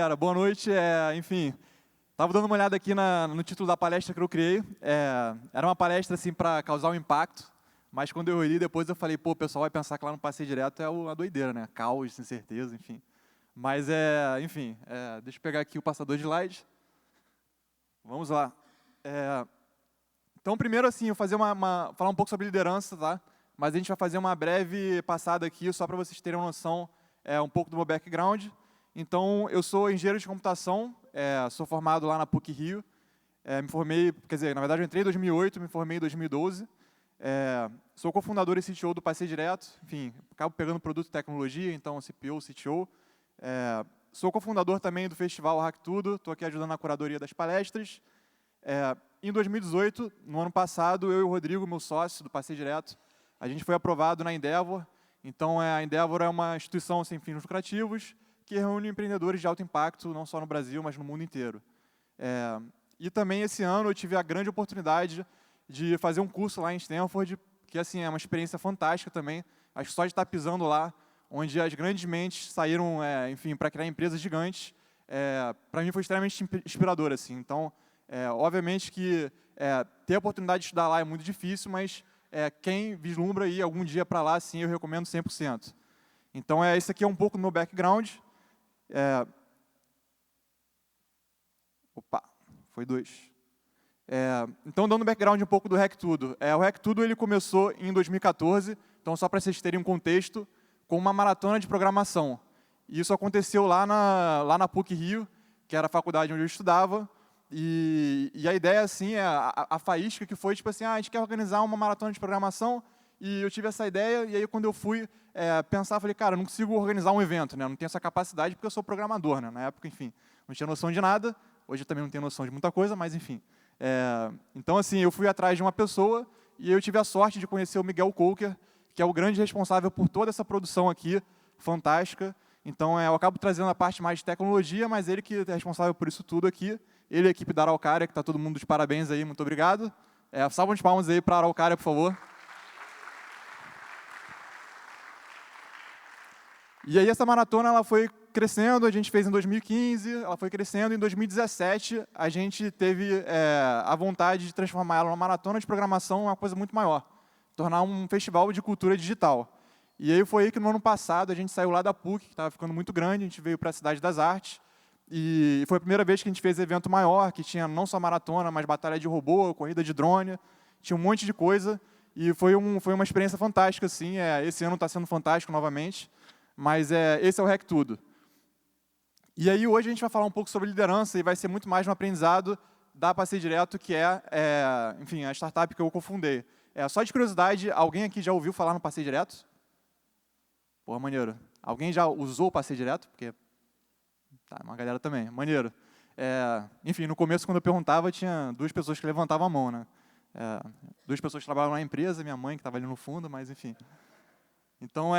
galera, boa noite. Enfim, estava dando uma olhada aqui no título da palestra que eu criei. Era uma palestra assim, para causar um impacto, mas quando eu li depois eu falei, pô, o pessoal vai pensar que lá no Passeio Direto é uma doideira, né? Caos, incerteza, enfim. Mas, enfim, deixa eu pegar aqui o passador de slide. Vamos lá. Então, primeiro, assim, eu vou fazer falar um pouco sobre liderança, tá? Mas a gente vai fazer uma breve passada aqui, só para vocês terem uma noção um pouco do meu background. Então, eu sou engenheiro de computação, sou formado lá na PUC-Rio. Me formei, quer dizer, na verdade eu entrei em 2008, me formei em 2012. Sou cofundador e CTO do Passeio Direto, enfim, acabo pegando produto e tecnologia, então CPO, CTO. Sou cofundador também do festival Hack Tudo, estou aqui ajudando na curadoria das palestras. Em 2018, no ano passado, eu e o Rodrigo, meu sócio do Passeio Direto, a gente foi aprovado na Endeavor. Então, a Endeavor é uma instituição sem fins lucrativos que reúne empreendedores de alto impacto, não só no Brasil, mas no mundo inteiro. E também, esse ano, eu tive a grande oportunidade de fazer um curso lá em Stanford, que assim, é uma experiência fantástica também. Acho que só de estar pisando lá, onde as grandes mentes saíram, enfim, para criar empresas gigantes, para mim foi extremamente inspirador. Assim. Então, obviamente que ter a oportunidade de estudar lá é muito difícil, mas quem vislumbra ir algum dia para lá, sim, eu recomendo 100%. Então, esse aqui é um pouco do meu background. Opa, foi 2. Então, dando background um pouco do Hack Tudo. O Hack Tudo ele começou em 2014, então só para vocês terem um contexto, com uma maratona de programação. E isso aconteceu lá na PUC-Rio, que era a faculdade onde eu estudava, e a ideia, assim, a faísca que foi, tipo assim, a gente quer organizar uma maratona de programação, e eu tive essa ideia, e aí quando eu fui pensar, falei, cara, eu não consigo organizar um evento, né? Eu não tenho essa capacidade porque eu sou programador, né? Na época, enfim, não tinha noção de nada, hoje eu também não tenho noção de muita coisa, mas enfim. Então, assim, eu fui atrás de uma pessoa, e eu tive a sorte de conhecer o Miguel Coker, que é o grande responsável por toda essa produção aqui, fantástica. Então, eu acabo trazendo a parte mais de tecnologia, mas ele que é responsável por isso tudo aqui. Ele e a equipe da Araucária, que está todo mundo de parabéns aí, muito obrigado. Salva de palmas aí para a Araucária, por favor. E aí essa maratona ela foi crescendo, a gente fez em 2015, ela foi crescendo, em 2017 a gente teve a vontade de transformar ela numa maratona de programação uma coisa muito maior, tornar um festival de cultura digital. E aí foi aí que no ano passado a gente saiu lá da PUC, que estava ficando muito grande, a gente veio para a Cidade das Artes, e foi a primeira vez que a gente fez evento maior, que tinha não só maratona, mas batalha de robô, corrida de drone, tinha um monte de coisa, e foi uma experiência fantástica, assim, esse ano está sendo fantástico novamente, mas esse é o Hack Tudo. E aí hoje a gente vai falar um pouco sobre liderança, e vai ser muito mais um aprendizado da Passeio Direto, que enfim, a startup que eu cofundei. Só de curiosidade, alguém aqui já ouviu falar no Passeio Direto? Pô, maneiro. Alguém já usou o Passeio Direto? Porque tá, uma galera também, maneiro. Enfim, no começo, quando eu perguntava, tinha 2 pessoas que levantavam a mão, né? 2 pessoas que trabalham na empresa, minha mãe, que estava ali no fundo, mas enfim. Então,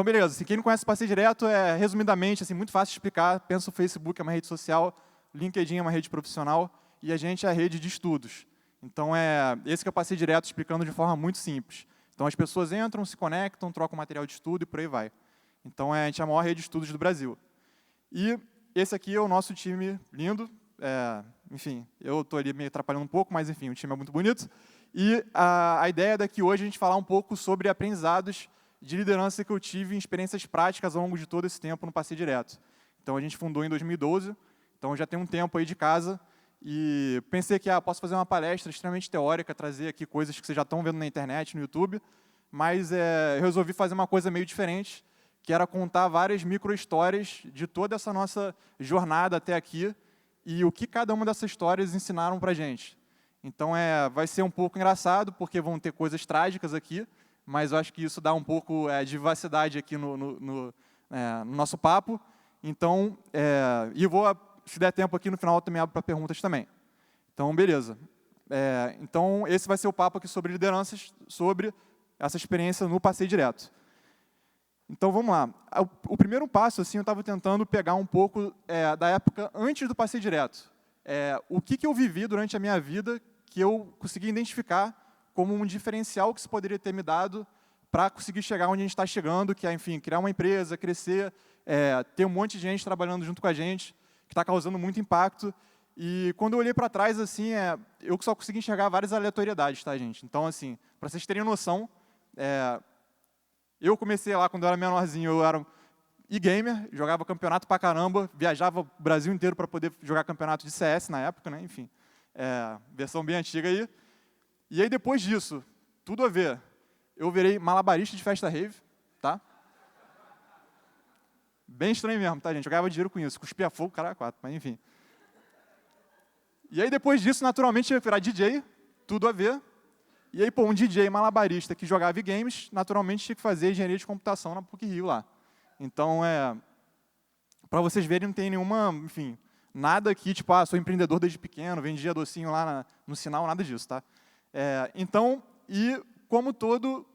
beleza. Assim, quem não conhece o Passeio Direto, resumidamente, assim, muito fácil de explicar. Pensa o Facebook é uma rede social, LinkedIn é uma rede profissional, e a gente é a rede de estudos. Então, esse que é o Passeio Direto, explicando de forma muito simples. Então, as pessoas entram, se conectam, trocam material de estudo e por aí vai. Então, a gente é a maior rede de estudos do Brasil. E esse aqui é o nosso time lindo. Enfim, eu estou ali me atrapalhando um pouco, mas enfim, o time é muito bonito. E a ideia daqui hoje é a gente falar um pouco sobre aprendizados de liderança que eu tive em experiências práticas ao longo de todo esse tempo no Passeio Direto. Então, a gente fundou em 2012, então já tem um tempo aí de casa, e pensei que posso fazer uma palestra extremamente teórica, trazer aqui coisas que vocês já estão vendo na internet, no YouTube, mas eu resolvi fazer uma coisa meio diferente, que era contar várias micro-histórias de toda essa nossa jornada até aqui e o que cada uma dessas histórias ensinaram para a gente. Então, vai ser um pouco engraçado, porque vão ter coisas trágicas aqui, mas eu acho que isso dá um pouco de vivacidade aqui no nosso papo. Então, e se der tempo aqui, no final eu também abro para perguntas também. Então, beleza. Então, esse vai ser o papo aqui sobre lideranças, sobre essa experiência no Passeio Direto. Então, vamos lá. O primeiro passo, assim, eu estava tentando pegar um pouco da época antes do Passeio Direto. O que eu vivi durante a minha vida que eu consegui identificar como um diferencial que isso poderia ter me dado para conseguir chegar onde a gente está chegando, que é, enfim, criar uma empresa, crescer, tem um monte de gente trabalhando junto com a gente, que está causando muito impacto. E quando eu olhei para trás, assim, eu só consegui enxergar várias aleatoriedades, tá, gente? Então, assim, para vocês terem noção, eu comecei lá quando eu era menorzinho, eu era e-gamer, jogava campeonato pra caramba, viajava o Brasil inteiro para poder jogar campeonato de CS na época, né? Enfim, versão bem antiga aí. E aí, depois disso, tudo a ver, eu virei malabarista de festa rave, tá? Bem estranho mesmo, tá, gente? Eu ganhava dinheiro com isso, cuspia fogo, cara, quatro, mas enfim. E aí, depois disso, naturalmente, eu ia virar DJ, tudo a ver. E aí, pô, um DJ malabarista que jogava games, naturalmente tinha que fazer engenharia de computação na PUC-Rio lá. Então, para vocês verem, não tem nenhuma, enfim, nada aqui, tipo, sou empreendedor desde pequeno, vendia docinho lá no sinal, nada disso, tá? Então, e como todo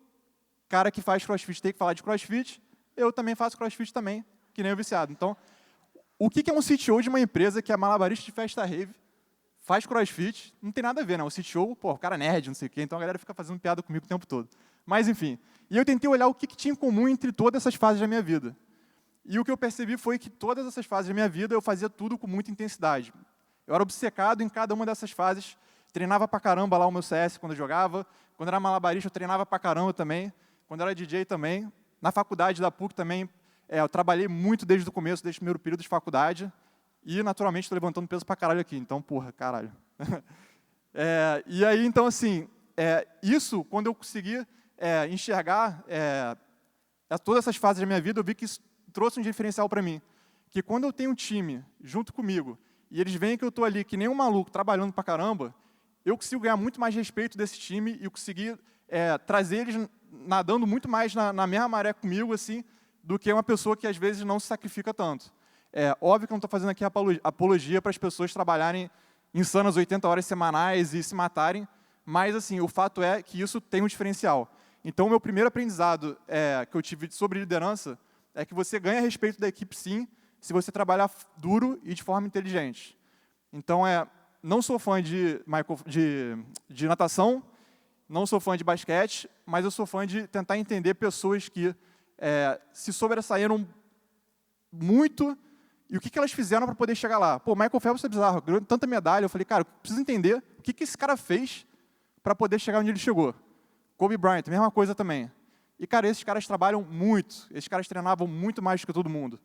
cara que faz crossfit tem que falar de crossfit, eu também faço crossfit também, que nem o viciado. Então, o que é um CTO de uma empresa que é malabarista de festa rave, faz crossfit, não tem nada a ver, né? O CTO, pô, o cara é nerd, não sei o quê, então a galera fica fazendo piada comigo o tempo todo. Mas, enfim, e eu tentei olhar o que tinha em comum entre todas essas fases da minha vida. E o que eu percebi foi que todas essas fases da minha vida eu fazia tudo com muita intensidade. Eu era obcecado em cada uma dessas fases, treinava pra caramba lá o meu CS quando eu jogava, quando era malabarista eu treinava pra caramba também, quando era DJ também, na faculdade da PUC também, eu trabalhei muito desde o começo, desde o primeiro período de faculdade, e naturalmente estou levantando peso pra caralho aqui, então, porra, caralho. E aí, então, assim, isso, quando eu consegui enxergar todas essas fases da minha vida, eu vi que isso trouxe um diferencial para mim. Que quando eu tenho um time junto comigo, e eles veem que eu estou ali que nem um maluco, trabalhando pra caramba, eu consigo ganhar muito mais respeito desse time e conseguir trazer eles nadando muito mais na mesma maré comigo, assim, do que uma pessoa que às vezes não se sacrifica tanto. Óbvio que eu não estou fazendo aqui apologia para as pessoas trabalharem insanas 80 horas semanais e se matarem, mas assim, o fato é que isso tem um diferencial. Então, o meu primeiro aprendizado que eu tive sobre liderança é que você ganha respeito da equipe, sim, se você trabalhar duro e de forma inteligente. Então, não sou fã de natação, não sou fã de basquete, mas eu sou fã de tentar entender pessoas que se sobressaíram muito e o que elas fizeram para poder chegar lá. Pô, Michael Phelps é bizarro, ganhou tanta medalha. Eu falei, cara, eu preciso entender o que esse cara fez para poder chegar onde ele chegou. Kobe Bryant, mesma coisa também. E, cara, esses caras trabalham muito, esses caras treinavam muito mais do que todo mundo.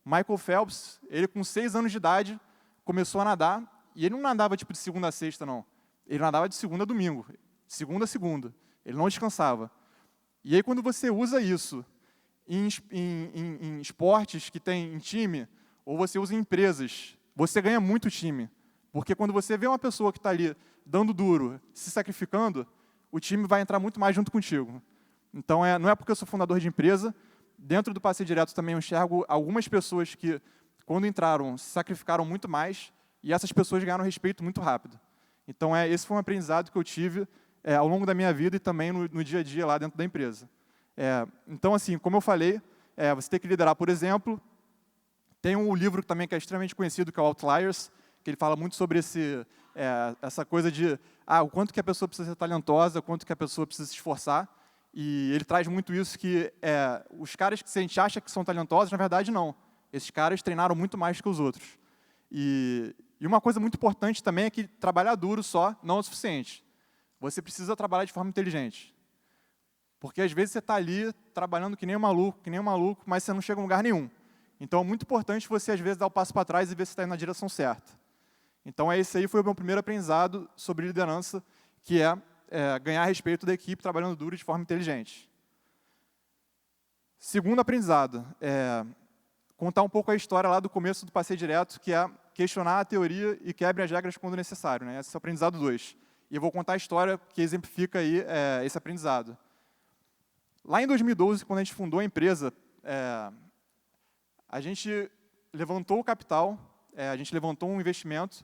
Michael Phelps, ele com 6 anos de idade, começou a nadar, e ele não nadava tipo de segunda a sexta, não. Ele nadava de segunda a domingo, segunda a segunda. Ele não descansava. E aí, quando você usa isso em esportes que tem em time, ou você usa em empresas, você ganha muito time. Porque quando você vê uma pessoa que está ali dando duro, se sacrificando, o time vai entrar muito mais junto contigo. Então, não é porque eu sou fundador de empresa, dentro do Passeio Direto também eu enxergo algumas pessoas que, quando entraram, se sacrificaram muito mais, e essas pessoas ganharam respeito muito rápido. Então, esse foi um aprendizado que eu tive ao longo da minha vida e também no dia a dia lá dentro da empresa. Então, assim, como eu falei, você tem que liderar, por exemplo. Tem um livro também que é extremamente conhecido, que é o Outliers, que ele fala muito sobre essa coisa de o quanto que a pessoa precisa ser talentosa, o quanto que a pessoa precisa se esforçar. E ele traz muito isso que os caras que a gente acha que são talentosos, na verdade, não. Esses caras treinaram muito mais que os outros. E uma coisa muito importante também é que trabalhar duro só não é o suficiente. Você precisa trabalhar de forma inteligente. Porque às vezes você está ali trabalhando que nem um maluco, mas você não chega a lugar nenhum. Então é muito importante você, às vezes, dar o passo para trás e ver se está indo na direção certa. Então esse aí foi o meu primeiro aprendizado sobre liderança, que ganhar respeito da equipe trabalhando duro de forma inteligente. Segundo aprendizado, contar um pouco a história lá do começo do Passeio Direto, que é questionar a teoria e quebre as regras quando necessário. Né? Esse é o aprendizado 2. E eu vou contar a história que exemplifica aí esse aprendizado. Lá em 2012, quando a gente fundou a empresa, a gente levantou o capital, a gente levantou um investimento,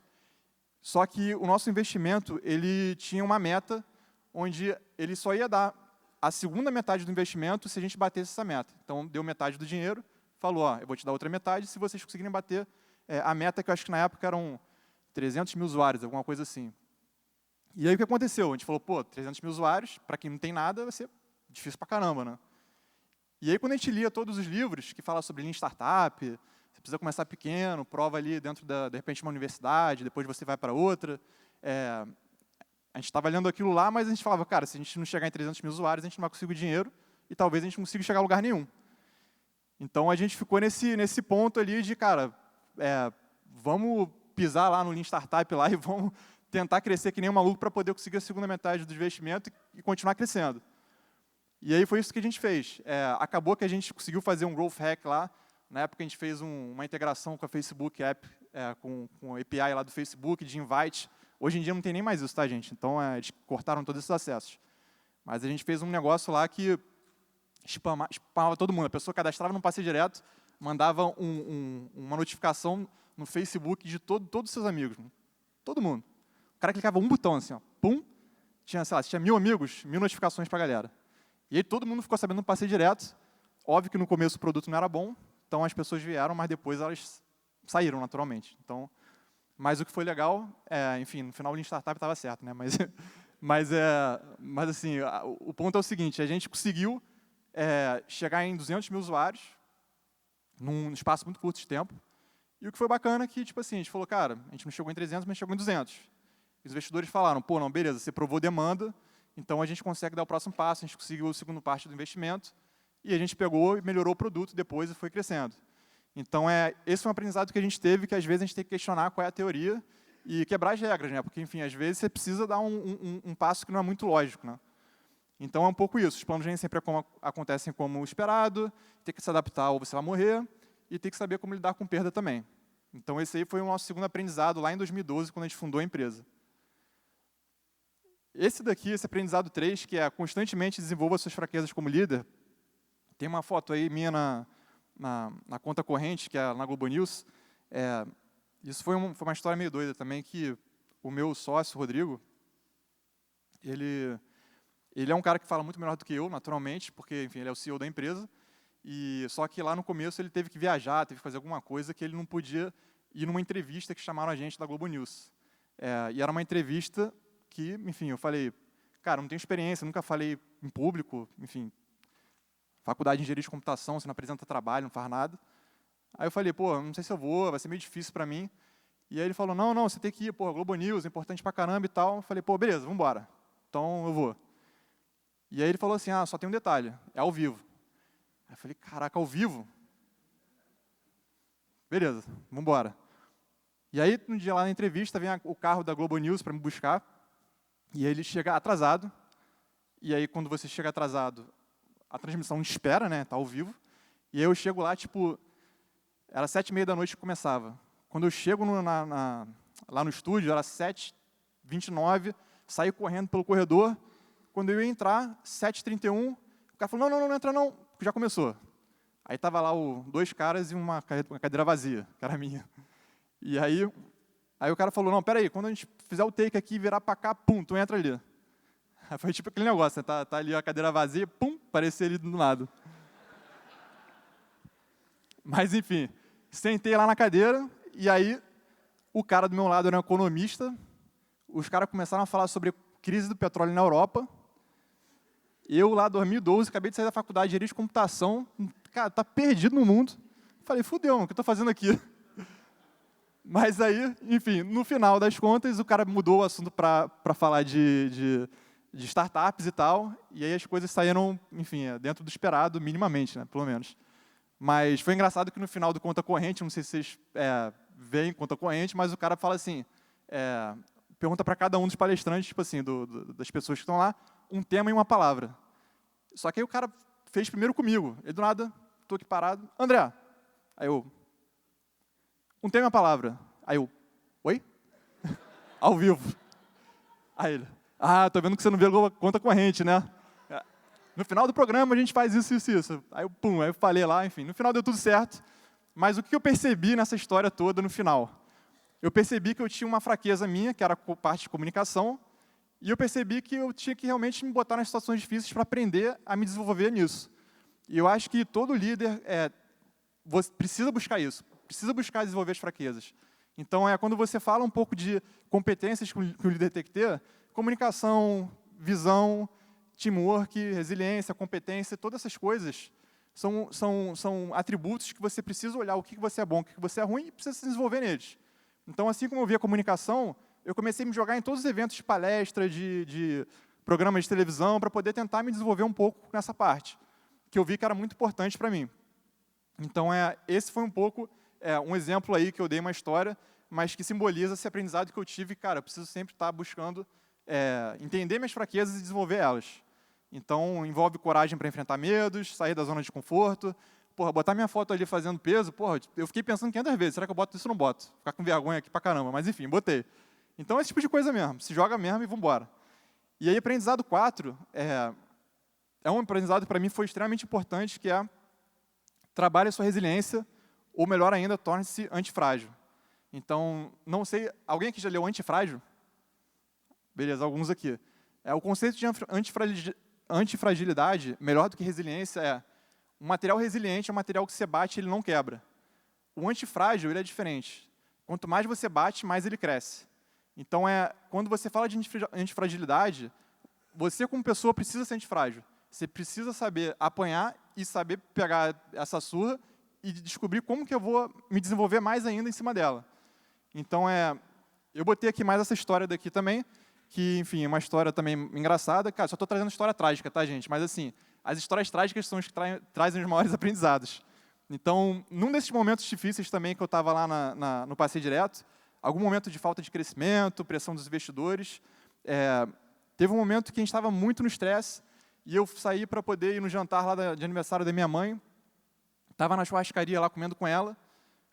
só que o nosso investimento ele tinha uma meta onde ele só ia dar a segunda metade do investimento se a gente batesse essa meta. Então, deu metade do dinheiro, falou, eu vou te dar outra metade se vocês conseguirem bater a meta, que eu acho que na época eram 300 mil usuários, alguma coisa assim. E aí o que aconteceu? A gente falou, 300 mil usuários, para quem não tem nada, vai ser difícil pra caramba, né? E aí, quando a gente lia todos os livros que falam sobre Lean Startup, você precisa começar pequeno, prova ali dentro, de repente, uma universidade, depois você vai para outra. A gente estava lendo aquilo lá, mas a gente falava, cara, se a gente não chegar em 300 mil usuários, a gente não vai conseguir o dinheiro e talvez a gente não consiga chegar a lugar nenhum. Então, a gente ficou nesse ponto ali de, cara, vamos pisar lá no Lean Startup lá e vamos tentar crescer que nem um maluco para poder conseguir a segunda metade do investimento e continuar crescendo. E aí foi isso que a gente fez. Acabou que a gente conseguiu fazer um Growth Hack lá. Na época, a gente fez uma integração com a Facebook App, com a API lá do Facebook, de Invite. Hoje em dia não tem nem mais isso, tá, gente? Então, eles cortaram todos esses acessos. Mas a gente fez um negócio lá que spamava todo mundo. A pessoa cadastrava no passe direto, mandava uma notificação no Facebook de todos os seus amigos. Todo mundo. O cara clicava um botão assim, ó, pum, tinha, sei lá, tinha 1000 amigos, 1000 notificações para a galera. E aí todo mundo ficou sabendo no passe direto. Óbvio que no começo o produto não era bom, então as pessoas vieram, mas depois elas saíram naturalmente. Então, mas o que foi legal, enfim, no final o Lean Startup estava certo, né? Mas assim, o ponto é o seguinte, a gente conseguiu chegar em 200 mil usuários num espaço muito curto de tempo. E o que foi bacana é que, tipo assim, a gente falou, cara, a gente não chegou em 300, mas chegou em 200. Os investidores falaram, pô, não, beleza, você provou demanda, então a gente consegue dar o próximo passo, a gente conseguiu a segunda parte do investimento, e a gente pegou e melhorou o produto depois e foi crescendo. Então, esse foi um aprendizado que a gente teve, que às vezes a gente tem que questionar qual é a teoria e quebrar as regras, né? Porque, enfim, às vezes você precisa dar um passo que não é muito lógico, né? Então, é um pouco isso. Os planos nem sempre acontecem como esperado, tem que se adaptar ou você vai morrer, e tem que saber como lidar com perda também. Então, esse aí foi o nosso segundo aprendizado lá em 2012, quando a gente fundou a empresa. Esse daqui, esse aprendizado 3, que é constantemente desenvolva suas fraquezas como líder, tem uma foto aí minha na conta corrente, que é na Globo News. Isso foi uma história meio doida também, que o meu sócio, Rodrigo, ele é um cara que fala muito melhor do que eu, naturalmente, porque, enfim, ele é o CEO da empresa, só que lá no começo ele teve que viajar, teve que fazer alguma coisa que ele não podia ir numa entrevista que chamaram a gente da Globo News. E era uma entrevista que, enfim, eu falei, cara, não tenho experiência, nunca falei em público, enfim, faculdade de engenharia de computação, você não apresenta trabalho, não faz nada. Aí eu falei, pô, não sei se eu vou, vai ser meio difícil para mim. E aí ele falou, não, você tem que ir, pô, Globo News, é importante pra caramba e tal. Eu falei, pô, beleza, vamos embora. Então eu vou. E aí ele falou assim, só tem um detalhe, é ao vivo. Aí eu falei, caraca, ao vivo? Beleza, vamos embora. E aí, no dia lá na entrevista, vem o carro da Globo News para me buscar, e aí ele chega atrasado, e aí quando você chega atrasado, a transmissão espera, né, tá ao vivo, e aí eu chego lá, tipo, era 7h30 da noite que começava. Quando eu chego lá no estúdio, era 7h29, saí correndo pelo corredor, quando eu ia entrar, 7h31, o cara falou, não entra não, porque já começou. Aí tava lá dois caras e uma cadeira vazia, que era minha. E aí o cara falou, não, peraí, quando a gente fizer o take aqui e virar para cá, pum, tu entra ali. Aí foi tipo aquele negócio, né? Tá ali a cadeira vazia, pum, apareceu ali do lado. Mas enfim, sentei lá na cadeira, e aí o cara do meu lado era um economista, os caras começaram a falar sobre crise do petróleo na Europa. Eu lá, 2012, acabei de sair da faculdade de engenharia de computação, cara, tá perdido no mundo. Falei, fudeu, o que eu tô fazendo aqui? Mas aí, enfim, no final das contas, o cara mudou o assunto para falar de startups e tal, e aí as coisas saíram, enfim, dentro do esperado, minimamente, né, pelo menos. Mas foi engraçado que no final do Conta Corrente, não sei se vocês veem Conta Corrente, mas o cara fala assim, pergunta para cada um dos palestrantes, tipo assim, das pessoas que estão lá, um tema e uma palavra. Só que aí o cara fez primeiro comigo. Ele do nada, estou aqui parado. André. Aí eu, um tema e uma palavra. Aí eu, oi? Ao vivo. Aí ele, tô vendo que você não vê Conta Corrente, né? No final do programa a gente faz isso. Aí eu, pum, aí eu falei lá, enfim. No final deu tudo certo. Mas o que eu percebi nessa história toda no final? Eu percebi que eu tinha uma fraqueza minha, que era a parte de comunicação, e eu percebi que eu tinha que realmente me botar nas situações difíceis para aprender a me desenvolver nisso. E eu acho que todo líder precisa buscar isso, precisa buscar desenvolver as fraquezas. Então, quando você fala um pouco de competências que o líder tem que ter, comunicação, visão, teamwork, resiliência, competência, todas essas coisas são atributos que você precisa olhar o que você é bom, o que você é ruim, e precisa se desenvolver neles. Então, assim como eu via comunicação, eu comecei a me jogar em todos os eventos de palestra, de programas de televisão, para poder tentar me desenvolver um pouco nessa parte, que eu vi que era muito importante para mim. Então, esse foi um pouco um exemplo aí que eu dei uma história, mas que simboliza esse aprendizado que eu tive. Cara, eu preciso sempre estar buscando entender minhas fraquezas e desenvolver elas. Então, envolve coragem para enfrentar medos, sair da zona de conforto. Porra, botar minha foto ali fazendo peso, porra, eu fiquei pensando 500 vezes, será que eu boto isso ou não boto? Ficar com vergonha aqui pra caramba, mas enfim, botei. Então, esse tipo de coisa mesmo, se joga mesmo e vambora. E aí, aprendizado 4, um aprendizado que para mim foi extremamente importante, que é trabalhe a sua resiliência, ou melhor ainda, torne-se antifrágil. Então, não sei, alguém aqui já leu Antifrágil? Beleza, alguns aqui. O conceito de antifragilidade, melhor do que resiliência, um material resiliente é um material que você bate e ele não quebra. O antifrágil, ele é diferente. Quanto mais você bate, mais ele cresce. Então, quando você fala de antifragilidade, você como pessoa precisa ser antifrágil. Você precisa saber apanhar e saber pegar essa surra e descobrir como que eu vou me desenvolver mais ainda em cima dela. Então, eu botei aqui mais essa história daqui também, que, enfim, é uma história também engraçada. Cara, só estou trazendo história trágica, tá, gente? Mas, assim, as histórias trágicas são as que trazem os maiores aprendizados. Então, num desses momentos difíceis também que eu estava lá no Passeio Direto, algum momento de falta de crescimento, pressão dos investidores, teve um momento que a gente estava muito no estresse, e eu saí para poder ir no jantar lá de aniversário da minha mãe, estava na churrascaria lá comendo com ela,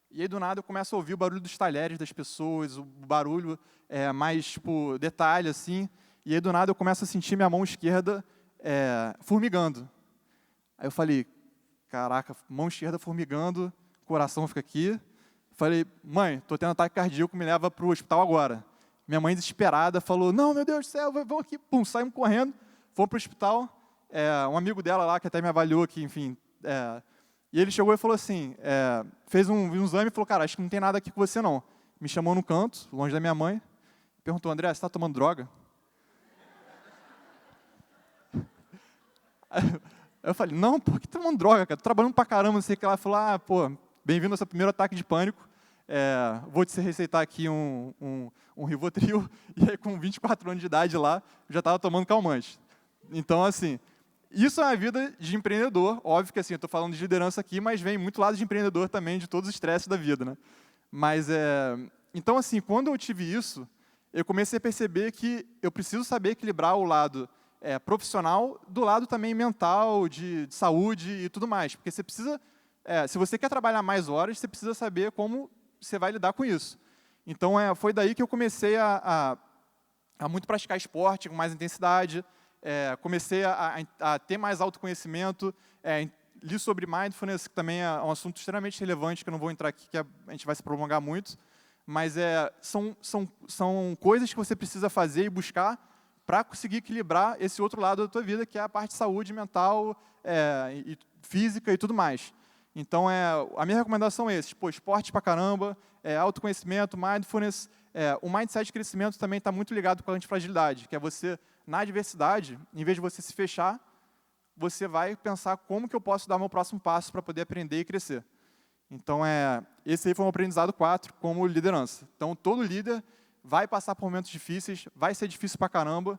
e aí do nada eu começo a ouvir o barulho dos talheres das pessoas, o barulho mais, tipo, detalhe, assim, e aí do nada eu começo a sentir minha mão esquerda formigando. Aí eu falei, caraca, mão esquerda formigando, coração fica aqui. Falei, mãe, estou tendo ataque cardíaco, me leva para o hospital agora. Minha mãe, desesperada, falou, não, meu Deus do céu, vamos aqui. Pum, saímos correndo, fomos para o hospital. Um amigo dela lá, que até me avaliou aqui, enfim. E ele chegou e falou assim, fez um exame e falou, cara, acho que não tem nada aqui com você, não. Me chamou no canto, longe da minha mãe, perguntou, André, você está tomando droga? Eu falei, não, pô, que tomando droga, cara? Tô trabalhando pra caramba, não sei o que lá. Falou, pô, bem-vindo ao seu primeiro ataque de pânico. Vou te receitar aqui um Rivotril. E aí, com 24 anos de idade lá, eu já estava tomando calmante. Então, assim, isso é uma vida de empreendedor. Óbvio que, assim, eu estou falando de liderança aqui, mas vem muito lado de empreendedor também, de todos os estresses da vida, né? Mas, então, assim, quando eu tive isso, eu comecei a perceber que eu preciso saber equilibrar o lado profissional do lado também mental, de saúde e tudo mais. Porque você precisa, se você quer trabalhar mais horas, você precisa saber como você vai lidar com isso. Então, foi daí que eu comecei a muito praticar esporte com mais intensidade, comecei a ter mais autoconhecimento, li sobre mindfulness, que também é um assunto extremamente relevante, que eu não vou entrar aqui, que a gente vai se prolongar muito, mas são coisas que você precisa fazer e buscar para conseguir equilibrar esse outro lado da tua vida, que é a parte de saúde mental, e física e tudo mais. Então, a minha recomendação é esse, esporte pra caramba, autoconhecimento, mindfulness. O mindset de crescimento também está muito ligado com a antifragilidade, que é você, na adversidade, em vez de você se fechar, você vai pensar como que eu posso dar o meu próximo passo para poder aprender e crescer. Então, esse aí foi um aprendizado 4 como liderança. Então, todo líder vai passar por momentos difíceis, vai ser difícil pra caramba,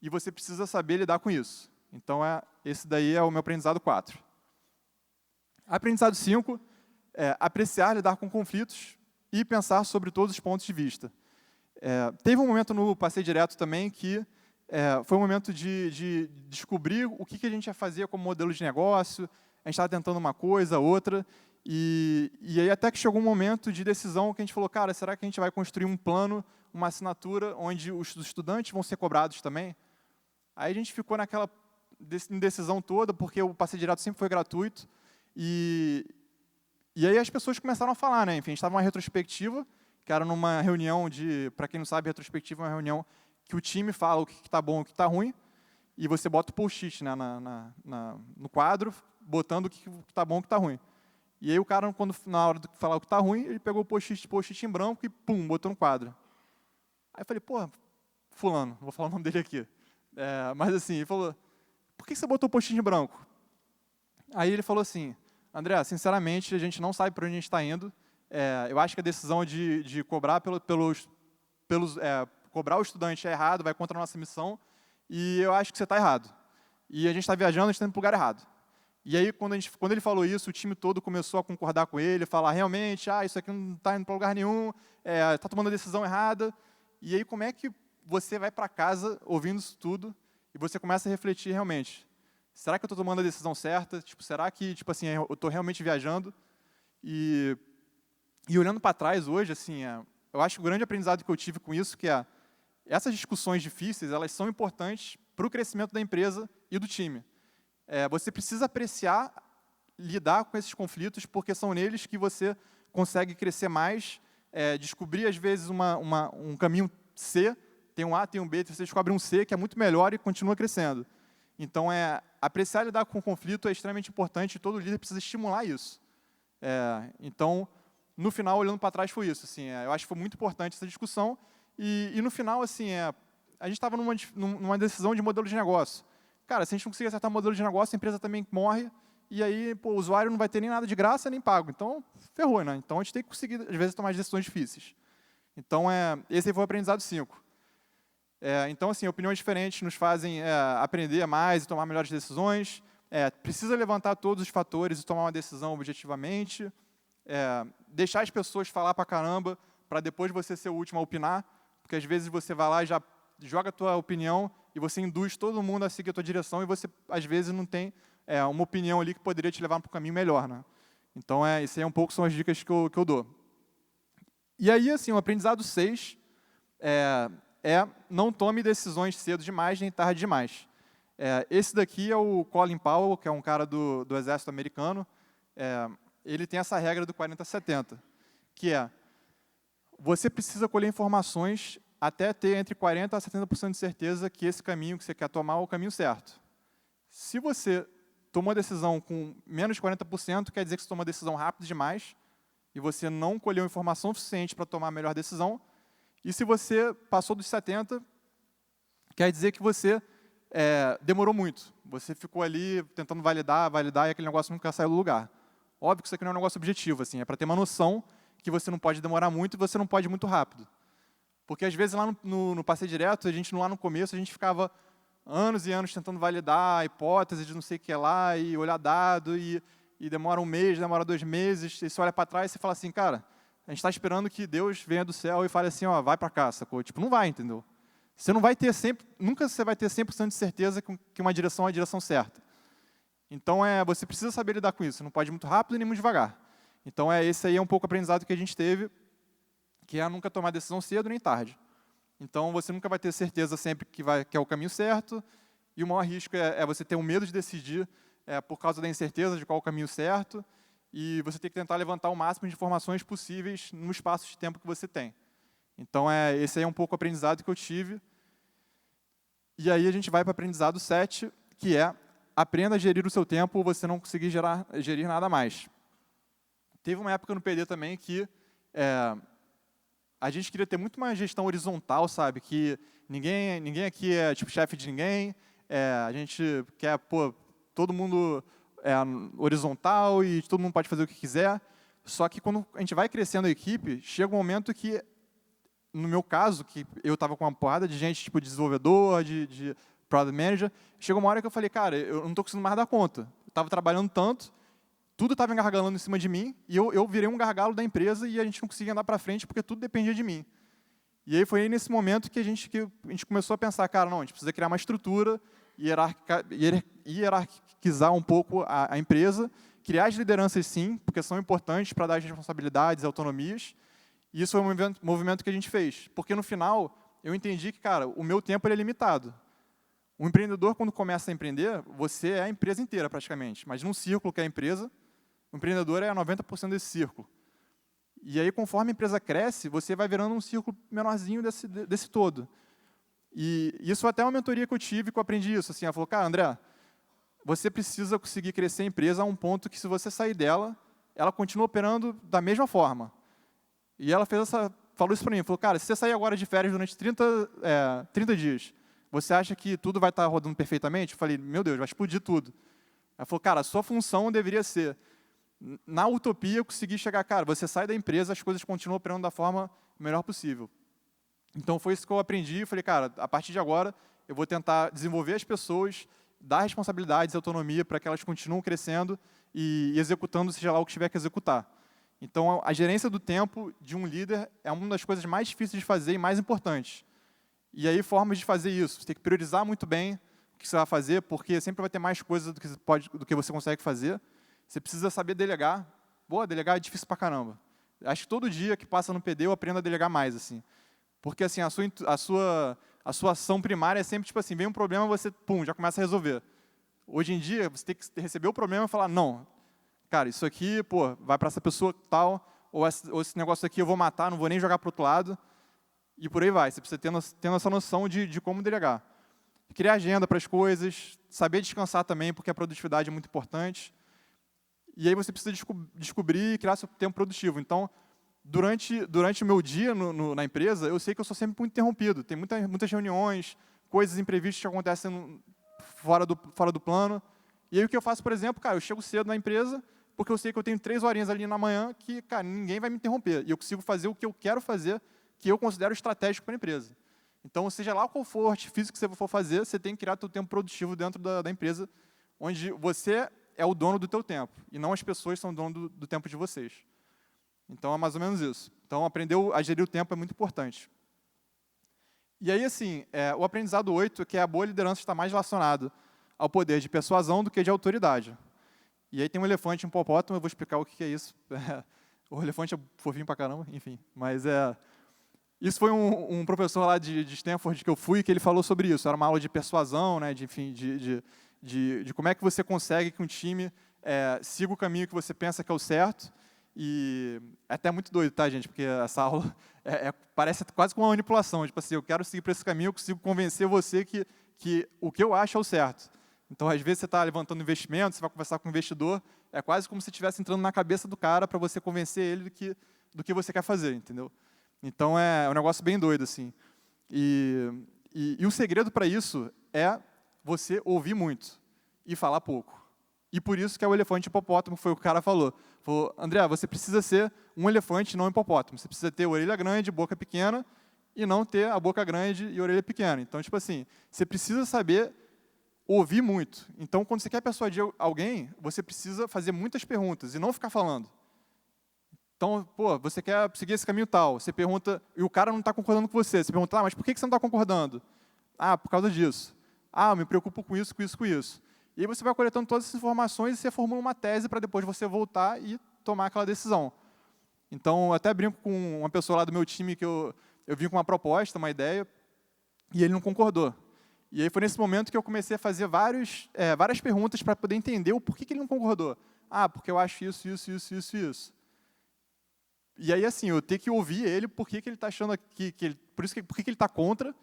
e você precisa saber lidar com isso. Então, esse daí é o meu aprendizado 4. Aprendizado 5, apreciar, lidar com conflitos e pensar sobre todos os pontos de vista. Teve um momento no Passeio Direto também que foi um momento de descobrir o que a gente ia fazer como modelo de negócio, a gente estava tentando uma coisa, outra, e aí até que chegou um momento de decisão que a gente falou, cara, será que a gente vai construir um plano, uma assinatura, onde os estudantes vão ser cobrados também? Aí a gente ficou naquela indecisão toda, porque o Passeio Direto sempre foi gratuito, e aí as pessoas começaram a falar, né? Enfim, a gente estava numa retrospectiva, que era numa reunião para quem não sabe, retrospectiva é uma reunião que o time fala o que está bom e o que está ruim, e você bota o post-it, né, no quadro, botando o que está bom e o que está ruim. E aí o cara, na hora de falar o que está ruim, ele pegou o post-it em branco e, pum, botou no quadro. Aí eu falei, pô, fulano, não vou falar o nome dele aqui. Mas assim, ele falou, por que você botou o post-it em branco? Aí ele falou assim, André, sinceramente, a gente não sabe para onde a gente está indo. Eu acho que a decisão de cobrar cobrar o estudante é errado, vai contra a nossa missão, e eu acho que você está errado. E a gente está viajando, a gente está indo para o lugar errado. E aí, quando ele falou isso, o time todo começou a concordar com ele, falar, realmente, isso aqui não está indo para lugar nenhum, está tomando a decisão errada. E aí, como é que você vai para casa ouvindo isso tudo e você começa a refletir realmente? Será que eu estou tomando a decisão certa? Será que assim, eu estou realmente viajando? E olhando para trás hoje, assim, eu acho que o grande aprendizado que eu tive com isso, que essas discussões difíceis, elas são importantes para o crescimento da empresa e do time. Você precisa apreciar, lidar com esses conflitos, porque são neles que você consegue crescer mais, descobrir, às vezes, um caminho C, tem um A, tem um B, você descobre um C que é muito melhor e continua crescendo. Então, apreciar lidar com o conflito é extremamente importante e todo líder precisa estimular isso. Então, no final, olhando para trás, foi isso. Assim, eu acho que foi muito importante essa discussão e no final, assim, a gente estava numa decisão de modelo de negócio. Cara, se a gente não conseguir acertar o modelo de negócio, a empresa também morre, e aí o usuário não vai ter nem nada de graça, nem pago. Então, ferrou, né? Então, a gente tem que conseguir, às vezes, tomar decisões difíceis. Então, esse foi o aprendizado 5. Então, assim, opiniões diferentes nos fazem aprender mais e tomar melhores decisões. Precisa levantar todos os fatores e tomar uma decisão objetivamente. Deixar as pessoas falar pra caramba, para depois você ser o último a opinar, porque às vezes você vai lá e já joga a tua opinião e você induz todo mundo a seguir a tua direção e você, às vezes, não tem uma opinião ali que poderia te levar para um caminho melhor, né? Então, isso aí um pouco são as dicas que eu dou. E aí, assim, o aprendizado 6 não tome decisões cedo demais nem tarde demais. Esse daqui é o Colin Powell, que é um cara do exército americano. Ele tem essa regra do 40-70, que você precisa colher informações até ter entre 40% a 70% de certeza que esse caminho que você quer tomar é o caminho certo. Se você tomou a decisão com menos de 40%, quer dizer que você tomou a decisão rápido demais e você não colheu informação suficiente para tomar a melhor decisão. E se você passou dos 70%, quer dizer que você demorou muito. Você ficou ali tentando validar e aquele negócio nunca saiu do lugar. Óbvio que isso aqui não é um negócio objetivo, assim, é para ter uma noção que você não pode demorar muito e você não pode ir muito rápido. Porque, às vezes, lá no passeio direto, lá no começo, a gente ficava anos e anos tentando validar a hipótese de não sei o que lá, e olhar dado, e demora um mês, demora 2 meses, e você olha para trás e você fala assim, cara, a gente está esperando que Deus venha do céu e fale assim, vai para cá, sacou? Não vai, entendeu? Você não vai ter nunca você vai ter 100% de certeza que uma direção é a direção certa. Então, você precisa saber lidar com isso, não pode ir muito rápido nem muito devagar. Então, esse aí é um pouco o aprendizado que a gente teve, que é nunca tomar decisão cedo nem tarde. Então, você nunca vai ter certeza sempre que é o caminho certo, e o maior risco é você ter um medo de decidir por causa da incerteza de qual é o caminho certo, e você tem que tentar levantar o máximo de informações possíveis no espaço de tempo que você tem. Então, esse aí é um pouco o aprendizado que eu tive. E aí a gente vai para o aprendizado 7, que aprenda a gerir o seu tempo ou você não conseguir gerir nada mais. Teve uma época no PD também que a gente queria ter muito mais gestão horizontal, sabe? Que ninguém aqui é tipo chefe de ninguém. A gente quer, todo mundo horizontal e todo mundo pode fazer o que quiser. Só que quando a gente vai crescendo a equipe, chega um momento que, no meu caso, que eu estava com uma porrada de gente, tipo desenvolvedor, de product manager, chegou uma hora que eu falei, cara, eu não estou conseguindo mais dar conta. Eu estava trabalhando tanto, tudo estava engargalando em cima de mim, e eu virei um gargalo da empresa e a gente não conseguia andar para frente porque tudo dependia de mim. E aí foi aí nesse momento que a gente começou a pensar, cara, não, a gente precisa criar uma estrutura, hierarquizar um pouco a empresa, criar as lideranças sim, porque são importantes para dar as responsabilidades e autonomias, e isso foi um movimento que a gente fez. Porque no final, eu entendi que, cara, o meu tempo ele é limitado. O empreendedor, quando começa a empreender, você é a empresa inteira praticamente, mas num círculo que é a empresa, o empreendedor é 90% desse círculo. E aí, conforme a empresa cresce, você vai virando um círculo menorzinho desse todo. E isso até uma mentoria que eu tive, que eu aprendi isso. Assim, ela falou, cara, André, você precisa conseguir crescer a empresa a um ponto que, se você sair dela, ela continua operando da mesma forma. E ela falou isso para mim, falou, cara, se você sair agora de férias durante 30 dias, você acha que tudo vai estar rodando perfeitamente? Eu falei, meu Deus, vai explodir tudo. Ela falou, cara, a sua função deveria ser, na utopia, conseguir chegar, cara, você sai da empresa, as coisas continuam operando da forma melhor possível. Então, foi isso que eu aprendi. Eu falei, cara, a partir de agora, eu vou tentar desenvolver as pessoas, dar responsabilidades e autonomia para que elas continuem crescendo e executando, seja lá o que tiver que executar. Então, a gerência do tempo de um líder é uma das coisas mais difíceis de fazer e mais importantes. E aí, formas de fazer isso. Você tem que priorizar muito bem o que você vai fazer, porque sempre vai ter mais coisas do que você consegue fazer. Você precisa saber delegar. Boa, delegar é difícil pra caramba. Acho que todo dia que passa no PD eu aprendo a delegar mais, assim. Porque assim, a sua ação primária é sempre tipo assim, vem um problema, você pum, já começa a resolver. Hoje em dia, você tem que receber o problema e falar, não, cara, isso aqui, pô, vai para essa pessoa tal, ou esse negócio aqui eu vou matar, não vou nem jogar para o outro lado, e por aí vai. Você precisa ter essa noção de como delegar. Criar agenda para as coisas, saber descansar também, porque a produtividade é muito importante. E aí você precisa descobrir e criar seu tempo produtivo. Então, durante o meu dia na empresa, eu sei que eu sou sempre muito interrompido. Tem muitas reuniões, coisas imprevistas que acontecem fora do plano. E aí o que eu faço, por exemplo, cara, eu chego cedo na empresa, porque eu sei que eu tenho 3 horinhas ali na manhã que, cara, ninguém vai me interromper. E eu consigo fazer o que eu quero fazer, que eu considero estratégico para a empresa. Então, seja lá qual for o artifício que você for fazer, você tem que criar seu tempo produtivo dentro da empresa, onde você é o dono do teu tempo, e não as pessoas são dono do tempo de vocês. Então, é mais ou menos isso. Então, aprender a gerir o tempo é muito importante. E aí, assim, o aprendizado 8, que é a boa liderança, está mais relacionado ao poder de persuasão do que de autoridade. E aí tem um elefante e um hipopótamo, eu vou explicar o que é isso. O elefante é fofinho pra caramba, enfim. Mas isso foi um professor lá de Stanford que eu fui, que ele falou sobre isso. Era uma aula de persuasão, né, de como é que você consegue que um time siga o caminho que você pensa que é o certo. E é até muito doido, tá, gente? Porque essa aula parece quase como uma manipulação. Tipo assim, eu quero seguir para esse caminho, eu consigo convencer você que o que eu acho é o certo. Então, às vezes, você está levantando investimento, você vai conversar com o investidor, é quase como se estivesse entrando na cabeça do cara para você convencer ele do que você quer fazer, entendeu? Então, é um negócio bem doido, assim. E o segredo para isso é você ouvir muito e falar pouco. E por isso que é o elefante hipopótamo, foi o que o cara falou. Falou, André, você precisa ser um elefante, não um hipopótamo. Você precisa ter orelha grande, boca pequena, e não ter a boca grande e a orelha pequena. Então, tipo assim, você precisa saber ouvir muito. Então, quando você quer persuadir alguém, você precisa fazer muitas perguntas e não ficar falando. Então, pô, você quer seguir esse caminho tal, você pergunta, e o cara não está concordando com você. Você pergunta, mas por que você não está concordando? Ah, por causa disso. Ah, eu me preocupo com isso, com isso, com isso. E aí você vai coletando todas essas informações e você formula uma tese para depois você voltar e tomar aquela decisão. Então, eu até brinco com uma pessoa lá do meu time que eu vim com uma proposta, uma ideia, e ele não concordou. E aí foi nesse momento que eu comecei a fazer várias perguntas para poder entender o porquê que ele não concordou. Ah, porque eu acho isso, isso, isso, isso, isso. E aí, assim, eu tenho que ouvir ele, por que ele está achando por que ele está contra.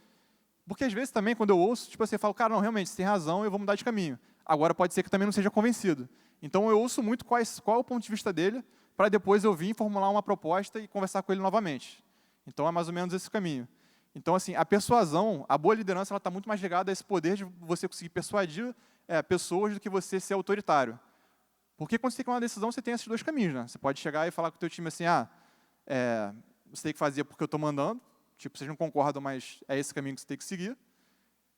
Porque, às vezes, também, quando eu ouço, tipo assim, eu falo, cara, não, realmente, você tem razão, eu vou mudar de caminho. Agora, pode ser que eu também não seja convencido. Então, eu ouço muito qual é o ponto de vista dele, para depois eu vir formular uma proposta e conversar com ele novamente. Então, é mais ou menos esse caminho. Então, assim, a persuasão, a boa liderança, ela está muito mais ligada a esse poder de você conseguir persuadir pessoas do que você ser autoritário. Porque quando você tem que tomar uma decisão, você tem esses dois caminhos, né? Você pode chegar e falar com o teu time assim, você tem que fazer porque eu estou mandando, tipo, vocês não concordam, mas é esse caminho que você tem que seguir.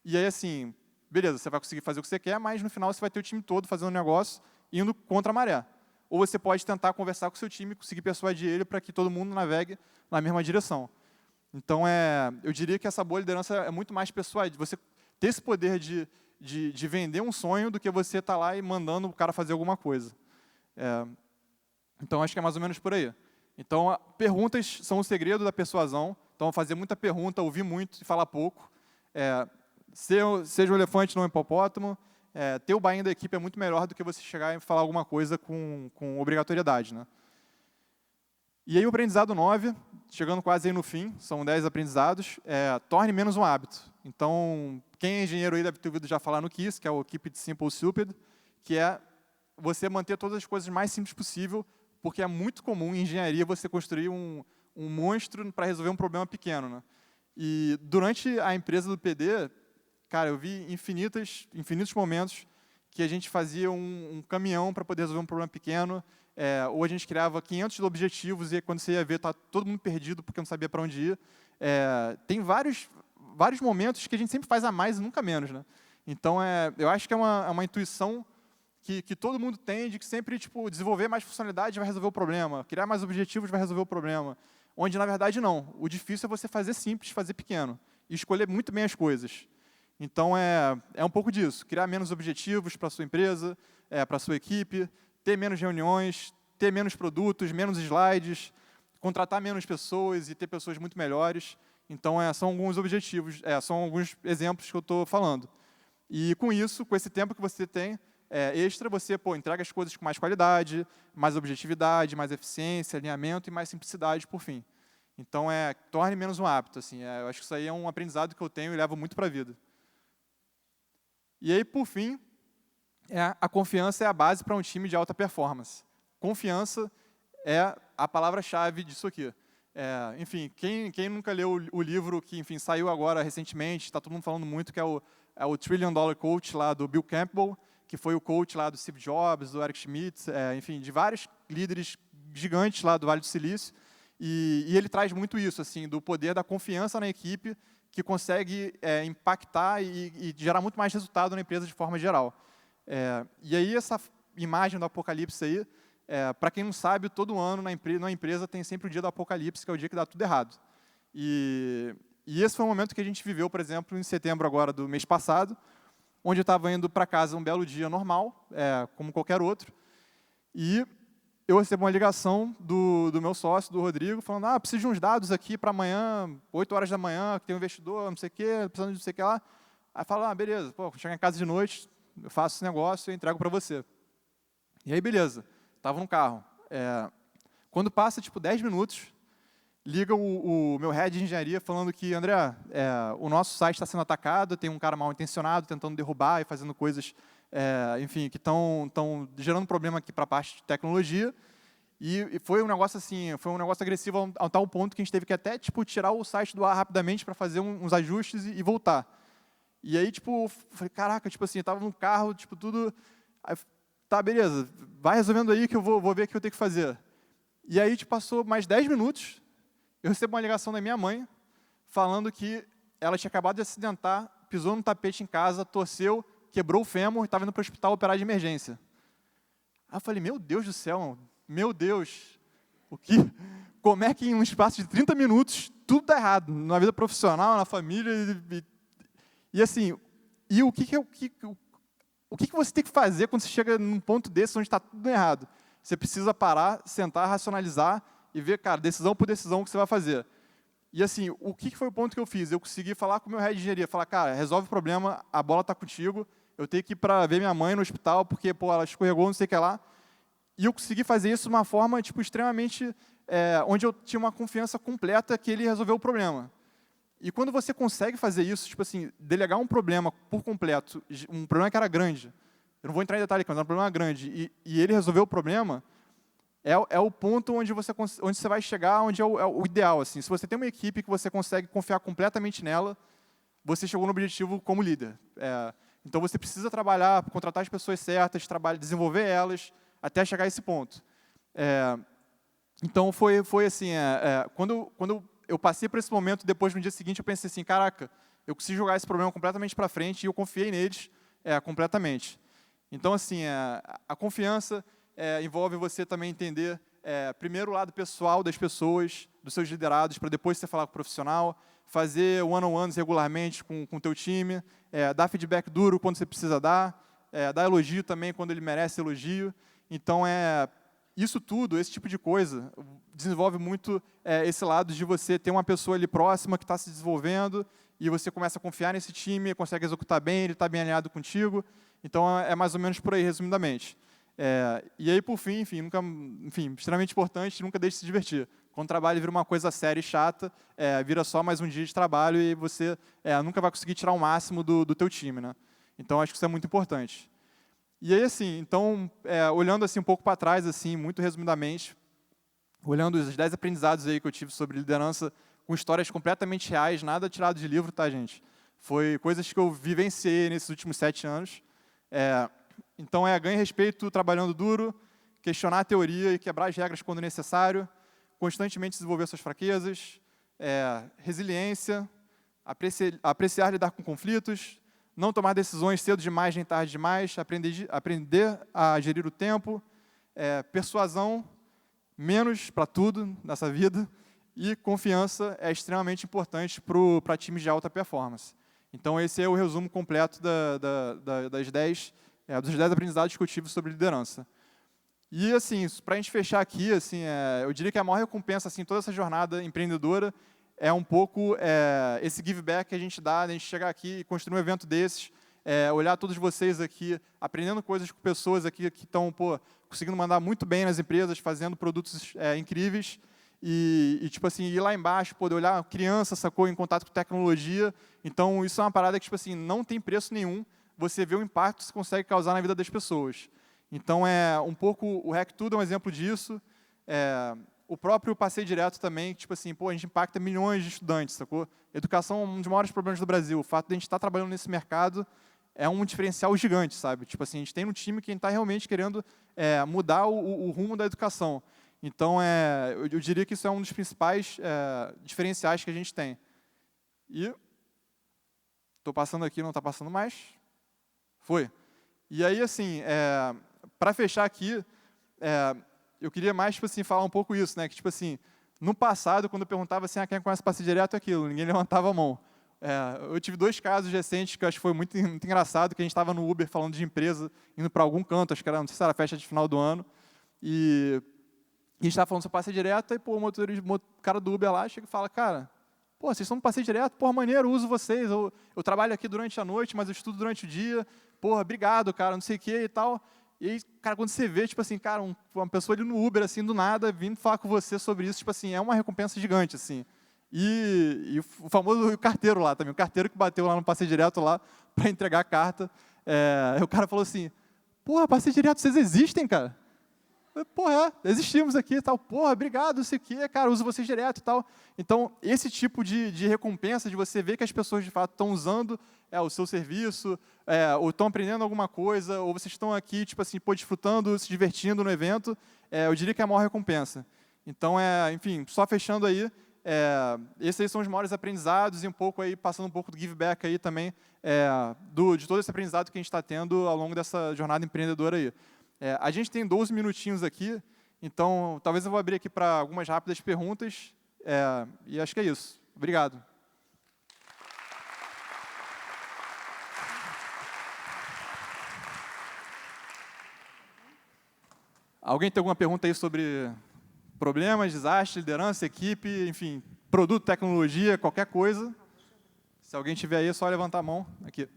E aí, assim, beleza, você vai conseguir fazer o que você quer, mas no final você vai ter o time todo fazendo um negócio, indo contra a maré. Ou você pode tentar conversar com o seu time, conseguir persuadir ele para que todo mundo navegue na mesma direção. Então, eu diria que essa boa liderança é muito mais pessoal, de você ter esse poder de vender um sonho do que você estar lá e mandando o cara fazer alguma coisa. Então, acho que é mais ou menos por aí. Então, perguntas são o segredo da persuasão. Então, fazer muita pergunta, ouvir muito e falar pouco. Seja um elefante, não um hipopótamo. Ter o buy-in da equipe é muito melhor do que você chegar e falar alguma coisa com obrigatoriedade, né? E aí o aprendizado 9, chegando quase aí no fim, são 10 aprendizados, torne menos um hábito. Então, quem é engenheiro aí deve ter ouvido já falar no KISS, que é o Keep It Simple Stupid, que é você manter todas as coisas mais simples possível, porque é muito comum em engenharia você construir um monstro para resolver um problema pequeno, né? E durante a empresa do PD, cara, eu vi infinitos momentos que a gente fazia um caminhão para poder resolver um problema pequeno, ou a gente criava 500 objetivos e quando você ia ver, tá todo mundo perdido porque não sabia para onde ir. Tem vários momentos que a gente sempre faz a mais e nunca menos, né? Então, eu acho que é uma intuição que todo mundo tem de que sempre tipo, desenvolver mais funcionalidade vai resolver o problema, criar mais objetivos vai resolver o problema, onde, na verdade, não. O difícil é você fazer simples, fazer pequeno, e escolher muito bem as coisas. Então, é um pouco disso, criar menos objetivos para a sua empresa, para a sua equipe, ter menos reuniões, ter menos produtos, menos slides, contratar menos pessoas e ter pessoas muito melhores. Então, são alguns objetivos, são alguns exemplos que eu estou falando. E com isso, com esse tempo que você tem extra, você entrega as coisas com mais qualidade, mais objetividade, mais eficiência, alinhamento e mais simplicidade, por fim. Então, torne menos um hábito. Assim, eu acho que isso aí é um aprendizado que eu tenho e levo muito para a vida. E aí, por fim, a confiança é a base para um time de alta performance. Confiança é a palavra-chave disso aqui. Enfim, quem nunca leu o livro que enfim, saiu agora recentemente, está todo mundo falando muito, que é o Trillion Dollar Coach lá do Bill Campbell, que foi o coach lá do Steve Jobs, do Eric Schmidt, enfim, de vários líderes gigantes lá do Vale do Silício. E ele traz muito isso, assim, do poder da confiança na equipe, que consegue impactar e gerar muito mais resultado na empresa de forma geral. E aí essa imagem do apocalipse aí, para quem não sabe, todo ano na empresa tem sempre o dia do apocalipse, que é o dia que dá tudo errado. E esse foi um momento que a gente viveu, por exemplo, em setembro agora do mês passado, onde eu estava indo para casa um belo dia normal, como qualquer outro, e eu recebo uma ligação do meu sócio, do Rodrigo, falando, preciso de uns dados aqui para amanhã, 8 horas da manhã, que tem um investidor, não sei o quê, precisando de não sei o que lá. Aí fala, beleza, quando chegar em casa de noite, eu faço esse negócio e entrego para você. E aí, beleza, estava no carro. Quando passa, 10 minutos, liga o meu head de engenharia falando que, André, o nosso site está sendo atacado, tem um cara mal intencionado tentando derrubar e fazendo coisas, enfim, que estão gerando problema aqui para a parte de tecnologia. E foi um negócio assim, foi um negócio agressivo a tal ponto que a gente teve que até tirar o site do ar rapidamente para fazer uns ajustes e voltar. E aí, falei, caraca, assim, eu estava no carro, tudo... Aí, tá, beleza, vai resolvendo aí que eu vou ver o que eu tenho que fazer. E aí, passou mais 10 minutos, eu recebo uma ligação da minha mãe, falando que ela tinha acabado de acidentar, pisou no tapete em casa, torceu, quebrou o fêmur e estava indo para o hospital operar de emergência. Aí eu falei, meu Deus do céu, meu Deus, como é que em um espaço de 30 minutos tudo está errado, na vida profissional, na família, e assim, o que você tem que fazer quando você chega num ponto desse onde está tudo errado? Você precisa parar, sentar, racionalizar e ver, cara, decisão por decisão o que você vai fazer. E assim, o que foi o ponto que eu fiz? Eu consegui falar com o meu head de engenharia, falar, cara, resolve o problema, a bola está contigo, eu tenho que ir para ver minha mãe no hospital, porque ela escorregou, não sei o que lá. E eu consegui fazer isso de uma forma extremamente, onde eu tinha uma confiança completa que ele resolveu o problema. E quando você consegue fazer isso, delegar um problema por completo, um problema que era grande, eu não vou entrar em detalhe aqui, mas era um problema grande, e ele resolveu o problema, é o ponto onde você vai chegar, onde é o ideal. Assim. Se você tem uma equipe que você consegue confiar completamente nela, você chegou no objetivo como líder. Então, você precisa trabalhar, contratar as pessoas certas, desenvolver elas, até chegar a esse ponto. Então, foi assim, quando eu passei por esse momento, depois, no dia seguinte, eu pensei assim, caraca, eu consigo jogar esse problema completamente para frente e eu confiei neles completamente. Então, assim, a confiança envolve você também entender, primeiro, o lado pessoal das pessoas, dos seus liderados, para depois você falar com o profissional, fazer one-on-ones regularmente com o teu time, dar feedback duro quando você precisa dar elogio também quando ele merece elogio. Então, isso tudo, esse tipo de coisa, desenvolve muito esse lado de você ter uma pessoa ali próxima que está se desenvolvendo e você começa a confiar nesse time, consegue executar bem, ele está bem alinhado contigo. Então, é mais ou menos por aí, resumidamente. E aí, por fim, extremamente importante, nunca deixe de se divertir. Quando o trabalho vira uma coisa séria e chata, vira só mais um dia de trabalho e você nunca vai conseguir tirar o máximo do teu time, né? Então, acho que isso é muito importante. E aí, assim, então, olhando assim, um pouco para trás, assim, muito resumidamente, olhando os 10 aprendizados aí que eu tive sobre liderança, com histórias completamente reais, nada tirado de livro, tá, gente? Foi coisas que eu vivenciei nesses últimos 7 anos. Então, ganhe respeito trabalhando duro, questionar a teoria e quebrar as regras quando necessário, constantemente desenvolver suas fraquezas, resiliência, apreciar lidar com conflitos, não tomar decisões cedo demais nem tarde demais, aprender a gerir o tempo, persuasão, menos para tudo nessa vida, e confiança é extremamente importante para times de alta performance. Então, esse é o resumo completo dos 10 aprendizados que eu tive sobre liderança. E, assim, para a gente fechar aqui, assim, eu diria que a maior recompensa, assim, toda essa jornada empreendedora é um pouco esse give back que a gente dá, a gente chegar aqui e construir um evento desses, olhar todos vocês aqui, aprendendo coisas com pessoas aqui que estão conseguindo mandar muito bem nas empresas, fazendo produtos incríveis, e, tipo assim, ir lá embaixo, poder olhar criança, sacou, em contato com tecnologia. Então, isso é uma parada que, tipo assim, não tem preço nenhum, você vê o impacto que você consegue causar na vida das pessoas. Então, um pouco, o Hack Tudo é um exemplo disso. O próprio Passeio Direto também, tipo assim, a gente impacta milhões de estudantes, sacou? Educação é um dos maiores problemas do Brasil. O fato de a gente estar trabalhando nesse mercado é um diferencial gigante, sabe? Tipo assim, a gente tem no time quem está realmente querendo mudar o rumo da educação. Então, eu diria que isso é um dos principais diferenciais que a gente tem. E estou passando aqui, não está passando mais? Foi. E aí, assim, para fechar aqui, eu queria mais, tipo assim, falar um pouco isso, né? Que, tipo assim, no passado, quando eu perguntava assim, quem conhece Passeio Direto, aquilo, ninguém levantava a mão. Eu tive 2 casos recentes que eu acho que foi muito engraçado, que a gente estava no Uber falando de empresa, indo para algum canto, acho que era, não sei se era festa de final do ano, e a gente estava falando sobre Passeio Direto, e o cara do Uber lá chega e fala, cara, vocês estão no Passeio Direto, maneiro, uso vocês, eu trabalho aqui durante a noite, mas eu estudo durante o dia, obrigado, cara, não sei o que e tal. E aí, cara, quando você vê, tipo assim, cara, uma pessoa ali no Uber, assim, do nada, vindo falar com você sobre isso, tipo assim, é uma recompensa gigante, assim. E o famoso carteiro lá também, o carteiro que bateu lá no Passeio Direto lá para entregar a carta, o cara falou assim, Passeio Direto, vocês existem, cara? Existimos aqui e tal, obrigado, não sei o quê, cara, uso vocês direto e tal. Então, esse tipo de recompensa, de você ver que as pessoas, de fato, estão usando o seu serviço, ou estão aprendendo alguma coisa, ou vocês estão aqui, tipo assim, desfrutando, se divertindo no evento, eu diria que é a maior recompensa. Então, enfim, só fechando aí, esses aí são os maiores aprendizados e passando um pouco do give back aí também, de todo esse aprendizado que a gente está tendo ao longo dessa jornada empreendedora aí. A gente tem 12 minutinhos aqui, então talvez eu vou abrir aqui para algumas rápidas perguntas, e acho que é isso. Obrigado. Alguém tem alguma pergunta aí sobre problemas, desastre, liderança, equipe, enfim, produto, tecnologia, qualquer coisa? Se alguém tiver aí, é só levantar a mão aqui.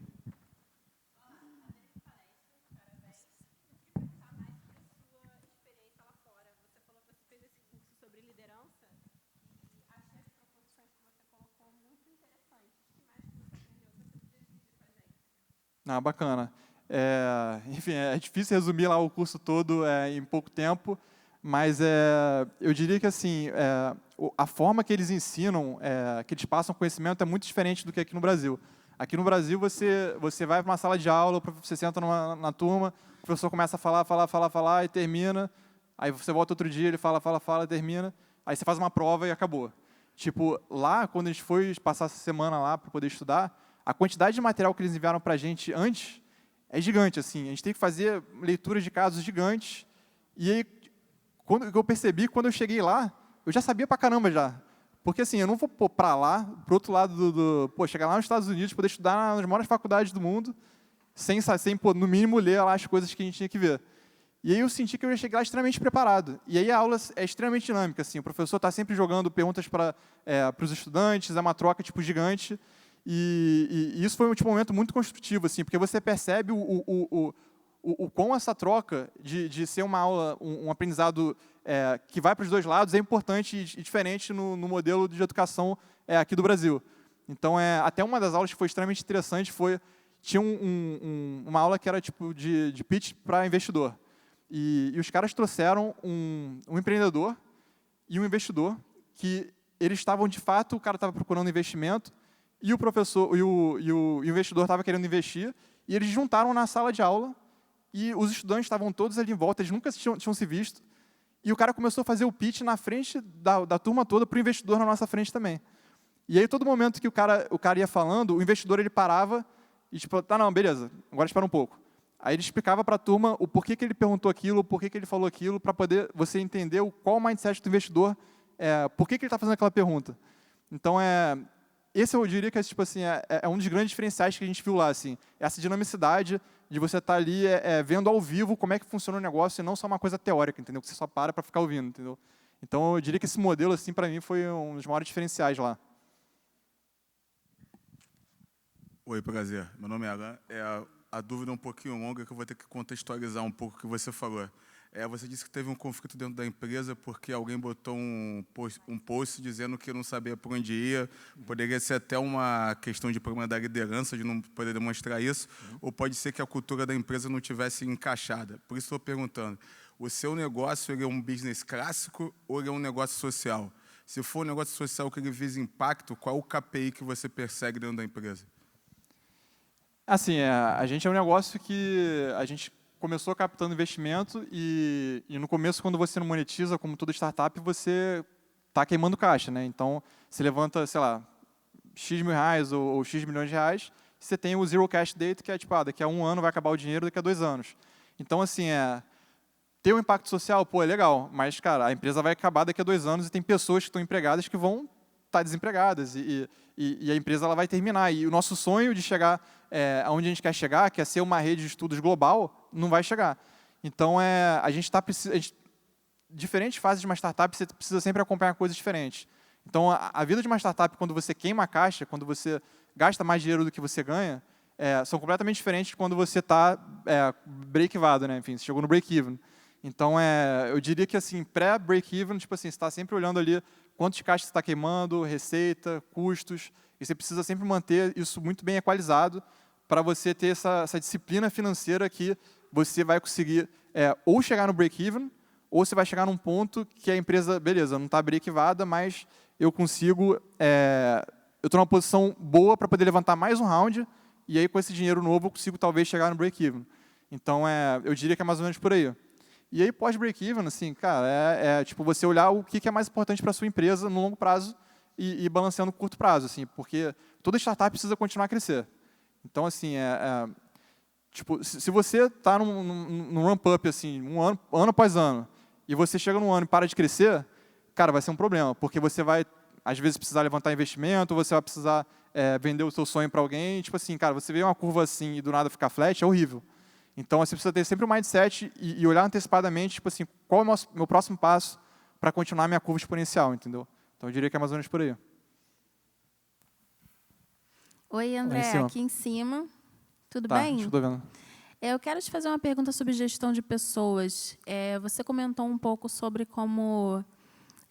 Bacana. Enfim, é difícil resumir lá o curso todo em pouco tempo, mas eu diria que assim, a forma que eles ensinam, que eles passam conhecimento é muito diferente do que aqui no Brasil. Aqui no Brasil, você vai para uma sala de aula, você senta na turma, o professor começa a falar, e termina, aí você volta outro dia, ele fala, termina, aí você faz uma prova e acabou. Tipo, lá, quando a gente foi passar essa semana lá para poder estudar, a quantidade de material que eles enviaram para a gente antes é gigante, assim. A gente tem que fazer leituras de casos gigantes. E aí, quando eu percebi, quando eu cheguei lá, eu já sabia pra caramba já. Porque, assim, eu não vou para lá, pro outro lado chegar lá nos Estados Unidos, poder estudar nas maiores faculdades do mundo, sem no mínimo, ler lá as coisas que a gente tinha que ver. E aí eu senti que eu ia chegar lá extremamente preparado. E aí a aula é extremamente dinâmica, assim. O professor está sempre jogando perguntas para os estudantes, é uma troca, tipo, gigante. E isso foi um momento muito construtivo, assim, porque você percebe o quão essa troca de ser uma aula, um aprendizado que vai para os dois lados é importante e diferente no modelo de educação aqui do Brasil. Então, até uma das aulas que foi extremamente interessante tinha uma aula que era tipo de pitch para investidor. E os caras trouxeram um empreendedor e um investidor que eles estavam, de fato, o cara estava procurando investimento, e o professor e o investidor estava querendo investir, e eles juntaram na sala de aula e os estudantes estavam todos ali em volta, eles nunca tinham se visto, e o cara começou a fazer o pitch na frente da turma toda para o investidor na nossa frente também. E aí, todo momento que o cara ia falando, o investidor ele parava e tipo, tá, não, beleza, agora espera um pouco. Aí ele explicava para a turma o porquê que ele perguntou aquilo, o porquê que ele falou aquilo, para poder você entender qual o mindset do investidor, por que ele está fazendo aquela pergunta. Então, esse eu diria que tipo, assim, é um dos grandes diferenciais que a gente viu lá. Assim, essa dinamicidade de você estar ali vendo ao vivo como é que funciona o negócio e não só uma coisa teórica, entendeu? Que você só para ficar ouvindo, entendeu? Então, eu diria que esse modelo, assim, para mim, foi um dos maiores diferenciais lá. Oi, prazer. Meu nome é Alan. A dúvida é um pouquinho longa, que eu vou ter que contextualizar um pouco o que você falou. Você disse que teve um conflito dentro da empresa porque alguém botou um post dizendo que não sabia por onde ia. Poderia ser até uma questão de problema da liderança, de não poder demonstrar isso, ou pode ser que a cultura da empresa não tivesse encaixada. Por isso estou perguntando, o seu negócio ele é um business clássico ou ele é um negócio social? Se for um negócio social que ele visa impacto, qual o KPI que você persegue dentro da empresa? Assim, a gente é um negócio que a gente começou captando investimento e no começo, quando você não monetiza, como toda startup, você está queimando caixa, né? Então, você levanta, sei lá, X mil reais ou X milhões de reais, você tem o zero cash date, que é tipo, daqui a 1 ano vai acabar o dinheiro, daqui a 2 anos. Então, assim, ter um impacto social, pô, é legal, mas, cara, a empresa vai acabar daqui a 2 anos e tem pessoas que estão empregadas que vão estar desempregadas e a empresa ela vai terminar. E o nosso sonho de chegar aonde a gente quer chegar, que é ser uma rede de estudos global, não vai chegar. Então, a gente está diferentes fases de uma startup, você precisa sempre acompanhar coisas diferentes. Então, a vida de uma startup, quando você queima a caixa, quando você gasta mais dinheiro do que você ganha, são completamente diferentes de quando você está break-evado, né? Enfim, você chegou no break-even. Então, eu diria que assim, pré-break-even, tipo assim, você está sempre olhando ali quanto de caixa você está queimando, receita, custos, e você precisa sempre manter isso muito bem equalizado para você ter essa disciplina financeira que você vai conseguir ou chegar no break-even, ou você vai chegar num ponto que a empresa, beleza, não está break-evada, mas eu consigo, eu estou numa posição boa para poder levantar mais um round, e aí com esse dinheiro novo eu consigo talvez chegar no break-even. Então, eu diria que é mais ou menos por aí. E aí, pós-break-even, assim, cara, tipo você olhar o que é mais importante para a sua empresa no longo prazo e balanceando no curto prazo, assim, porque toda startup precisa continuar a crescer. Então, assim, tipo, se você está num ramp-up, assim, ano após ano, e você chega num ano e para de crescer, cara, vai ser um problema, porque você vai, às vezes, precisar levantar investimento, você vai precisar vender o seu sonho para alguém, tipo assim, cara, você vê uma curva assim e do nada ficar flat, é horrível. Então, você precisa ter sempre um mindset e olhar antecipadamente, tipo assim, qual é o meu próximo passo para continuar minha curva exponencial, entendeu? Então, eu diria que é mais ou menos por aí. Oi, André, aqui em cima. Tudo bem? Acho que estou vendo. Eu quero te fazer uma pergunta sobre gestão de pessoas. Você comentou um pouco sobre como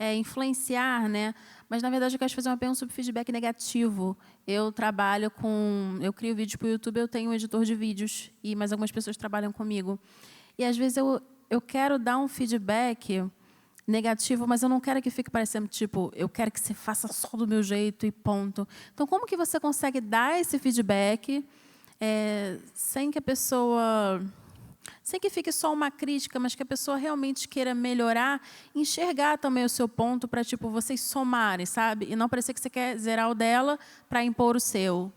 influenciar, né? Mas, na verdade, eu quero te fazer uma pergunta sobre feedback negativo. Eu crio vídeos para o YouTube, eu tenho um editor de vídeos, e mais algumas pessoas trabalham comigo. E, às vezes, eu quero dar um feedback negativo, mas eu não quero que fique parecendo, tipo, eu quero que você faça só do meu jeito e ponto. Então, como que você consegue dar esse feedback sem que a pessoa... sem que fique só uma crítica, mas que a pessoa realmente queira melhorar, enxergar também o seu ponto para, tipo, vocês somarem, sabe? E não parecer que você quer zerar o dela para impor o seu.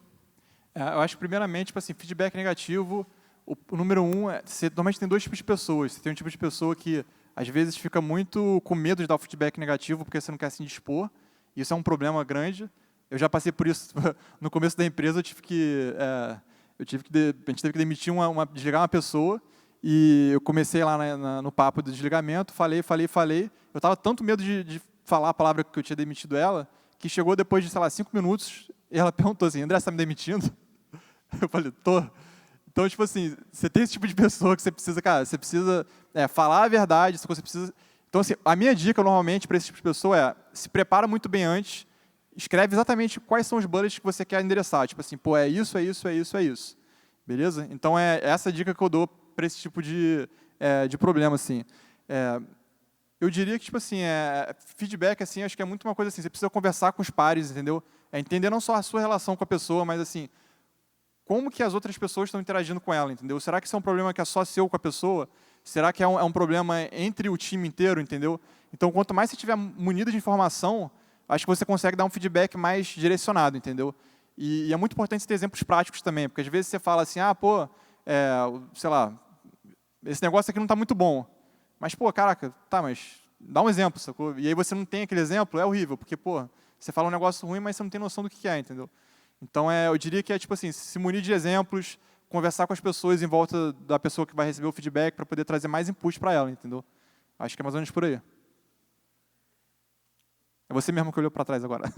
Eu acho que, primeiramente, tipo assim, feedback negativo, o número 1, você normalmente tem 2 tipos de pessoas. Você tem um tipo de pessoa que, às vezes, fica muito com medo de dar o feedback negativo porque você não quer se indispor. Isso é um problema grande. Eu já passei por isso no começo da empresa, a gente teve que demitir desligar uma pessoa, e eu comecei lá no papo do desligamento, falei. Eu estava tanto medo de falar a palavra que eu tinha demitido ela, que chegou depois de, sei lá, 5 minutos, e ela perguntou assim, André, você está me demitindo? Eu falei, tô. Então, tipo assim, você tem esse tipo de pessoa que você precisa, cara, você precisa falar a verdade, você precisa... Então, assim, a minha dica, normalmente, para esse tipo de pessoa se prepara muito bem antes, escreve exatamente quais são os bullets que você quer endereçar. Tipo assim, pô, é isso. Beleza? Então, essa a dica que eu dou para esse tipo de problema, assim. Eu diria que, tipo assim, feedback, assim, acho que é muito uma coisa assim, você precisa conversar com os pares, entendeu? Entender não só a sua relação com a pessoa, mas, assim, como que as outras pessoas estão interagindo com ela, entendeu? Será que isso é um problema que é só seu com a pessoa? Será que é um problema entre o time inteiro, entendeu? Então, quanto mais você estiver munido de informação, acho que você consegue dar um feedback mais direcionado, entendeu? E é muito importante você ter exemplos práticos também, porque às vezes você fala assim, pô, sei lá, esse negócio aqui não está muito bom. Mas, pô, caraca, tá, mas dá um exemplo, sacou? E aí você não tem aquele exemplo, é horrível, porque, pô, você fala um negócio ruim, mas você não tem noção do que é, entendeu? Então, eu diria que é tipo assim, se munir de exemplos, conversar com as pessoas em volta da pessoa que vai receber o feedback para poder trazer mais input para ela, entendeu? Acho que é mais ou menos por aí. É você mesmo que olhou para trás agora.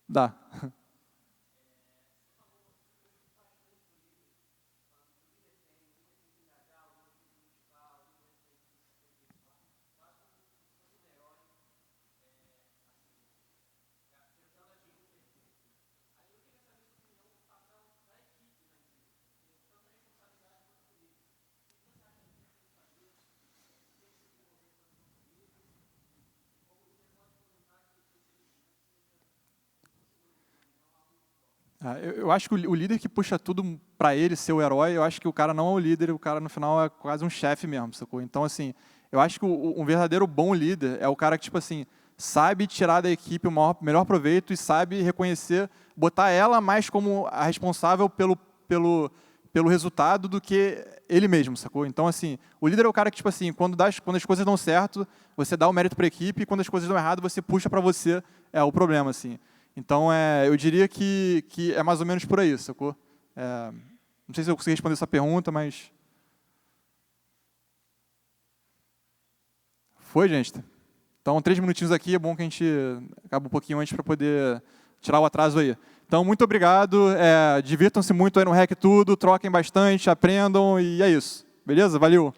Dá. Eu acho que o líder que puxa tudo para ele ser o herói, eu acho que o cara não é o líder, o cara no final é quase um chefe mesmo, sacou? Então, assim, eu acho que um verdadeiro bom líder é o cara que, tipo assim, sabe tirar da equipe o melhor proveito e sabe reconhecer, botar ela mais como a responsável pelo resultado do que ele mesmo, sacou? Então, assim, o líder é o cara que, tipo assim, quando as coisas dão certo, você dá o mérito para a equipe, e quando as coisas dão errado, você puxa para você o problema, assim. Então, eu diria que é mais ou menos por aí, sacou? Não sei se eu consegui responder essa pergunta, mas... Foi, gente? Então, 3 minutinhos aqui, é bom que a gente acabe um pouquinho antes para poder tirar o atraso aí. Então, muito obrigado, divirtam-se muito aí no Hack Tudo, troquem bastante, aprendam, e é isso. Beleza? Valeu!